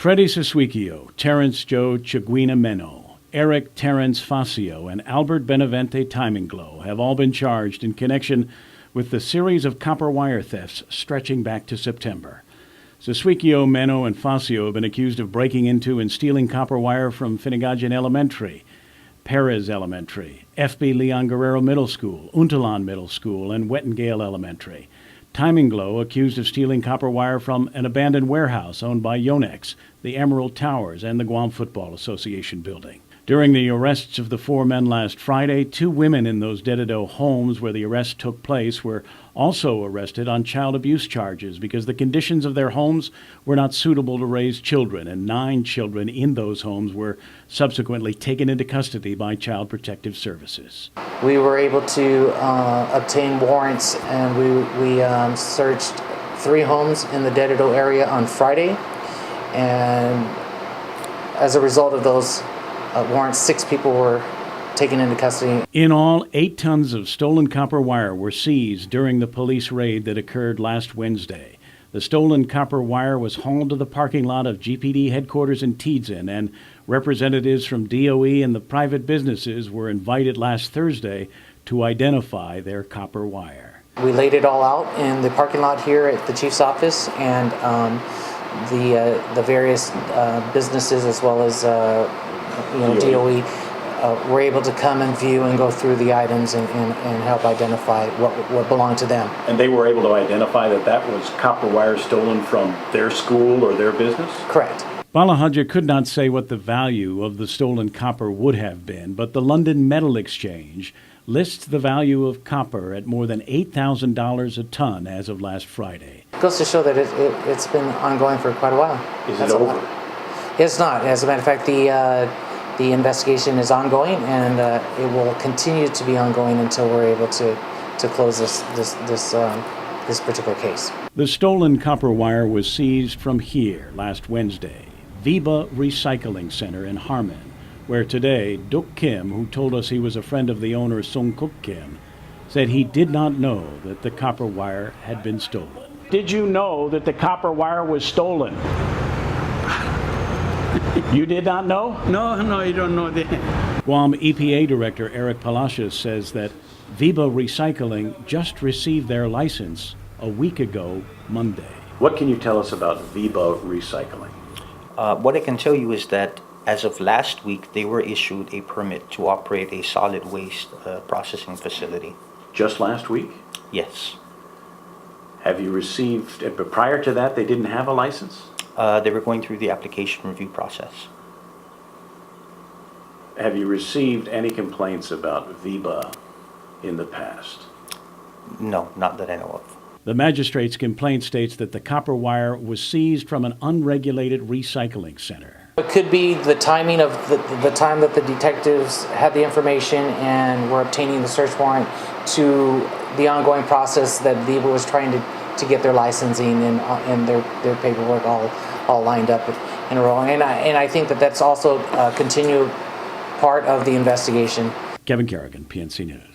Freddie Suswikio, Terrence Joe Chiguina Meno, Eric Terrence Facio, and Albert Benavente Timinglow have all been charged in connection with the series of copper wire thefts stretching back to September. Suswikio, Meno, and Facio have been accused of breaking into and stealing copper wire from Finnegajan Elementary, Perez Elementary, FB Leon Guerrero Middle School, Untalan Middle School, and Wettengale Elementary. Timinglow accused of stealing copper wire from an abandoned warehouse owned by Yonex, the Emerald Towers, and the Guam Football Association building. During the arrests of the four men last Friday, two women in those Dededo homes where the arrest took place were also arrested on child abuse charges because the conditions of their homes were not suitable to raise children, and 9 children in those homes were subsequently taken into custody by Child Protective Services. We were able to obtain warrants, and we searched 3 homes in the Dededo area on Friday, and as a result of those warrants, 6 people were taken into custody. In all, 8 tons of stolen copper wire were seized during the police raid that occurred last Wednesday. The stolen copper wire was hauled to the parking lot of GPD headquarters in Tiedzin, and representatives from DOE and the private businesses were invited last Thursday to identify their copper wire. We laid it all out in the parking lot here at the chief's office, and the various businesses as well as DOE were able to come and view and go through the items and help identify what belonged to them. And they were able to identify that was copper wire stolen from their school or their business? Correct. Balahaja could not say what the value of the stolen copper would have been, but the London Metal Exchange lists the value of copper at more than $8,000 a ton as of last Friday. It goes to show that it's been ongoing for quite a while. Is it over? It's not. As a matter of fact, the investigation is ongoing, and it will continue to be ongoing until we're able to close this particular case. The stolen copper wire was seized from here last Wednesday, VIBA Recycling Center in Harmon, where today Duk Kim, who told us he was a friend of the owner Sung Kuk Kim, said he did not know that the copper wire had been stolen. Did you know that the copper wire was stolen? You did not know? No, I don't know that. Guam EPA Director Eric Palacios says that VIBA Recycling just received their license a week ago Monday. What can you tell us about VIBA Recycling? What I can tell you is that as of last week, they were issued a permit to operate a solid waste processing facility. Just last week? Yes. Have you received, prior to that, they didn't have a license? They were going through the application review process. Have you received any complaints about VIBA in the past? No, not that I know of. The magistrate's complaint states that the copper wire was seized from an unregulated recycling center. It could be the timing of the time that the detectives had the information and were obtaining the search warrant to the ongoing process that VIBA was trying to get their licensing and their paperwork all lined up in a row. And I think that's also a continued part of the investigation. Kevin Kerrigan, PNC News.